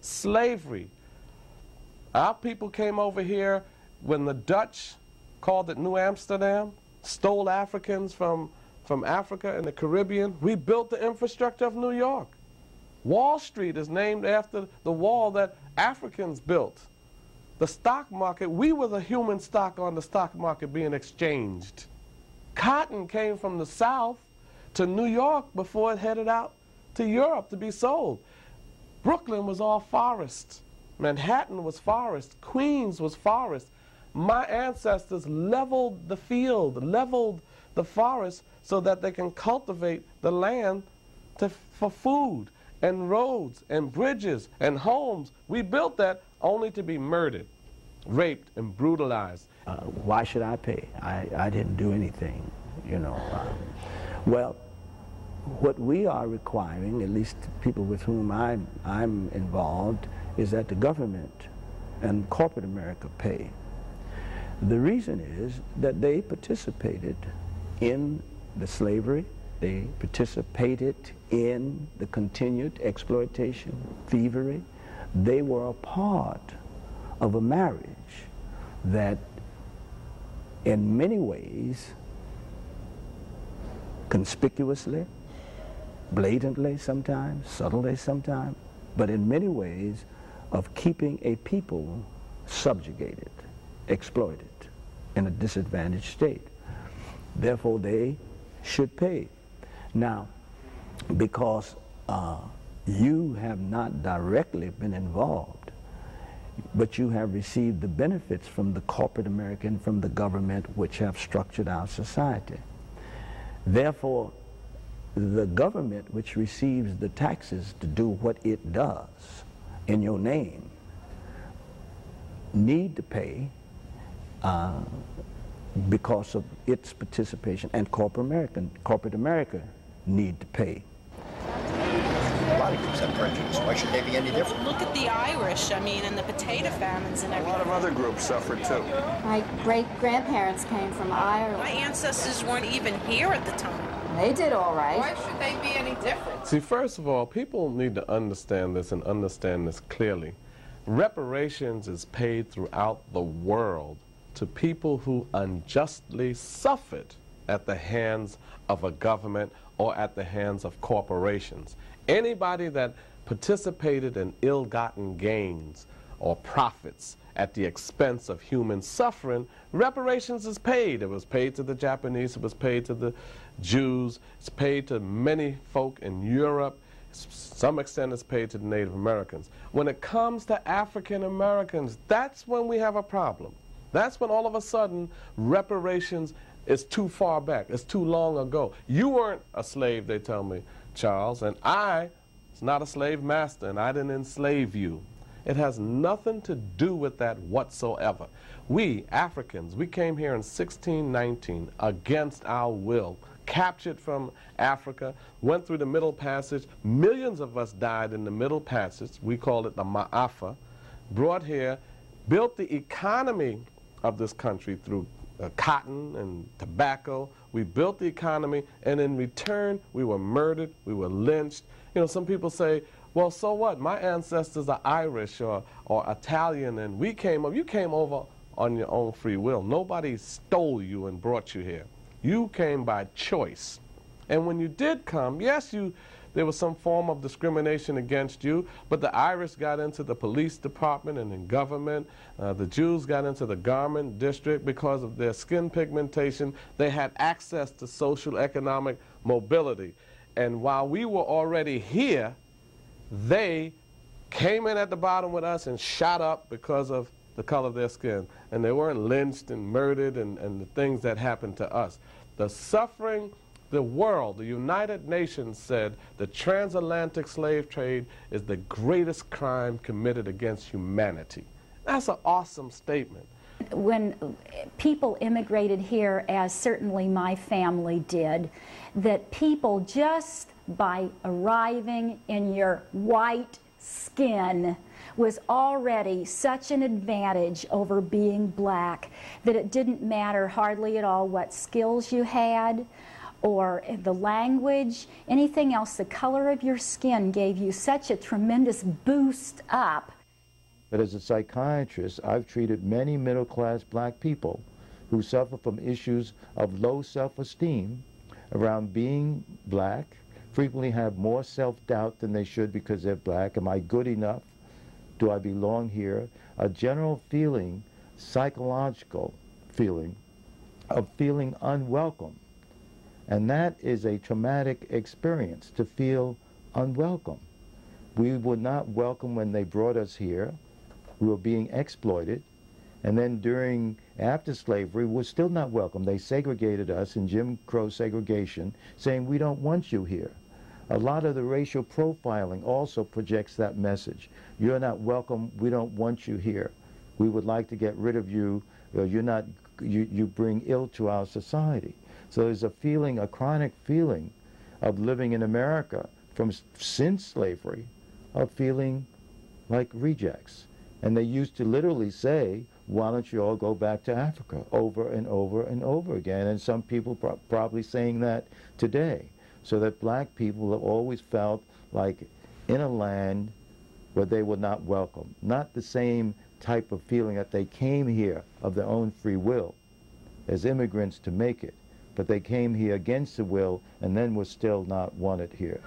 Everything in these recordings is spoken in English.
Slavery. Our people came over here when the Dutch called it New Amsterdam, stole Africans from Africa and the Caribbean. We built the infrastructure of New York. Wall Street is named after the wall that Africans built. The stock market, we were the human stock on the stock market being exchanged. Cotton came from the South to New York before it headed out to Europe to be sold. Brooklyn was all forest. Manhattan was forest. Queens was forest. My ancestors leveled the field, leveled the forest so that they can cultivate the land for food and roads and bridges and homes. We built that only to be murdered, raped, and brutalized. Why should I pay? I didn't do anything, you know. Well, what we are requiring, at least people with whom I'm involved, is that the government and corporate America pay. The reason is that they participated in the slavery, they participated in the continued exploitation, thievery. They were a part of a marriage that in many ways, conspicuously, blatantly sometimes, subtly sometimes, but in many ways of keeping a people subjugated, exploited, in a disadvantaged state. Therefore, they should pay. Now, because you have not directly been involved, but you have received the benefits from the corporate American, from the government, which have structured our society. Therefore, the government which receives the taxes to do what it does in your name need to pay because of its participation, and corporate America need to pay. A lot of groups have prejudice. Why should they be any different? Look at the Irish, I mean, and the potato famines and everything. A lot of other groups suffered too. My great-grandparents came from Ireland. My ancestors weren't even here at the time. They did all right. Why should they be any different? See, first of all, people need to understand this and understand this clearly. Reparations is paid throughout the world to people who unjustly suffered at the hands of a government or at the hands of corporations. Anybody that participated in ill-gotten gains or profits at the expense of human suffering, reparations is paid. It was paid to the Japanese, it was paid to the Jews, it's paid to many folk in Europe, to some extent it's paid to the Native Americans. When it comes to African Americans, that's when we have a problem. That's when all of a sudden reparations is too far back, it's too long ago. You weren't a slave, they tell me, Charles, and I was not a slave master, and I didn't enslave you. It has nothing to do with that whatsoever. We, Africans, we came here in 1619 against our will, captured from Africa, went through the Middle Passage. Millions of us died in the Middle Passage. We call it the Ma'afa. Brought here, built the economy of this country through cotton and tobacco. We built the economy, and in return, we were murdered, we were lynched. You know, some people say, well, so what? My ancestors are Irish or Italian, and you came over on your own free will. Nobody stole you and brought you here. You came by choice. And when you did come, yes, there was some form of discrimination against you, but the Irish got into the police department and in government. The Jews got into the garment district because of their skin pigmentation. They had access to social economic mobility. And while we were already here, they came in at the bottom with us and shot up because of the color of their skin. And they weren't lynched and murdered and the things that happened to us. The suffering, the world, the United Nations said the transatlantic slave trade is the greatest crime committed against humanity. That's an awesome statement. When people immigrated here, as certainly my family did, that people just by arriving in your white skin was already such an advantage over being black that it didn't matter hardly at all what skills you had or the language, anything else, the color of your skin gave you such a tremendous boost up. But as a psychiatrist, I've treated many middle-class black people who suffer from issues of low self-esteem around being black, frequently have more self-doubt than they should because they're black. Am I good enough? Do I belong here? A general feeling, psychological feeling, of feeling unwelcome. And that is a traumatic experience, to feel unwelcome. We were not welcome when they brought us here. We were being exploited. And then after slavery, we're still not welcome. They segregated us in Jim Crow segregation, saying, we don't want you here. A lot of the racial profiling also projects that message. You're not welcome. We don't want you here. We would like to get rid of you. You bring ill to our society. So there's a feeling, a chronic feeling of living in America since slavery, of feeling like rejects. And they used to literally say, why don't you all go back to Africa, over and over and over again. And some people probably saying that today. So that black people have always felt like in a land where they were not welcome. Not the same type of feeling that they came here of their own free will as immigrants to make it, but they came here against the will and then were still not wanted here.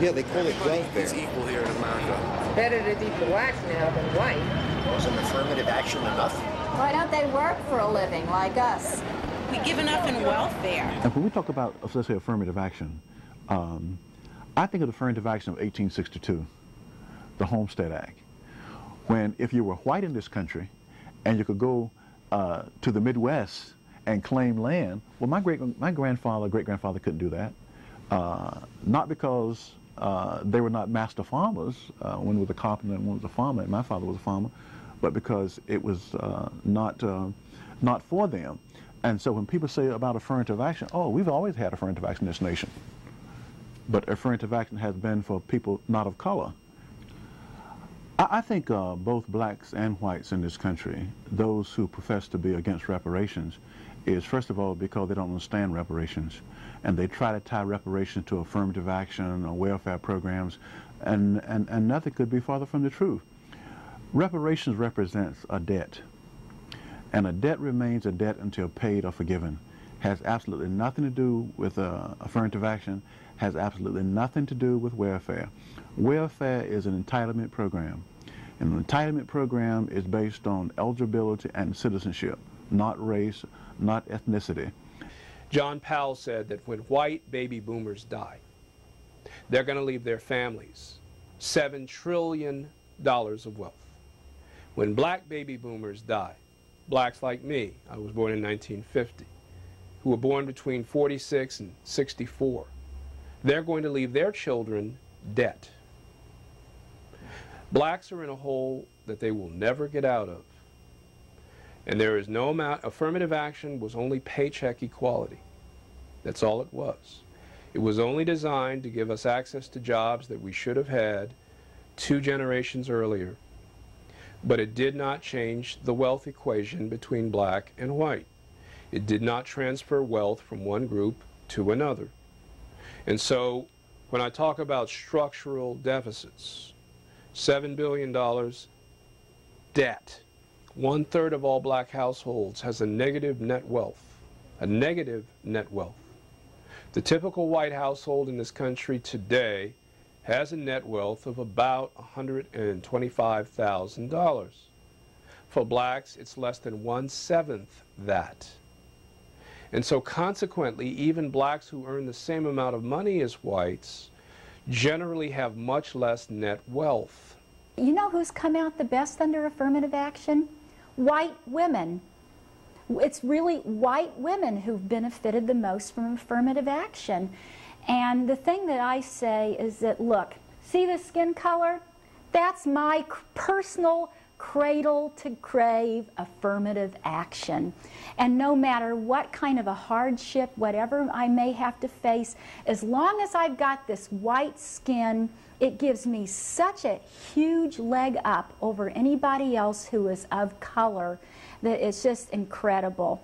Yeah, they call it welfare. It's equal here in America. Better to be black now than white. Wasn't affirmative action enough? Why don't they work for a living like us? We give enough in welfare. And when we talk about, let's say, affirmative action, I think of the affirmative action of 1862, the Homestead Act, when if you were white in this country and you could go to the Midwest and claim land, well, my great-grandfather couldn't do that. Not because they were not master farmers. One was a carpenter and one was a farmer, and my father was a farmer, but because it was not for them. And so when people say about affirmative action, oh, we've always had affirmative action in this nation. But affirmative action has been for people not of color. I think both blacks and whites in this country, those who profess to be against reparations, is first of all because they don't understand reparations. And they try to tie reparations to affirmative action or welfare programs, and nothing could be farther from the truth. Reparations represents a debt. And a debt remains a debt until paid or forgiven. Has absolutely nothing to do with affirmative action, has absolutely nothing to do with welfare. Welfare is an entitlement program. And an entitlement program is based on eligibility and citizenship, not race, not ethnicity. John Powell said that when white baby boomers die, they're going to leave their families $7 trillion of wealth. When black baby boomers die, blacks like me, I was born in 1950, who were born between 46 and 64, they're going to leave their children debt. Blacks are in a hole that they will never get out of. And there is no amount, affirmative action was only paycheck equality. That's all it was. It was only designed to give us access to jobs that we should have had 2 generations earlier. But it did not change the wealth equation between black and white. It did not transfer wealth from one group to another. And so when I talk about structural deficits, $7 billion debt, 1/3 of all black households has a negative net wealth, a negative net wealth. The typical white household in this country today has a net wealth of about $125,000. For blacks, it's less than 1/7 that. And so consequently, even blacks who earn the same amount of money as whites generally have much less net wealth. You know who's come out the best under affirmative action? White women. It's really white women who've benefited the most from affirmative action. And the thing that I say is that, look, see the skin color? That's my personal cradle-to-grave affirmative action. And no matter what kind of a hardship, whatever I may have to face, as long as I've got this white skin, it gives me such a huge leg up over anybody else who is of color that it's just incredible.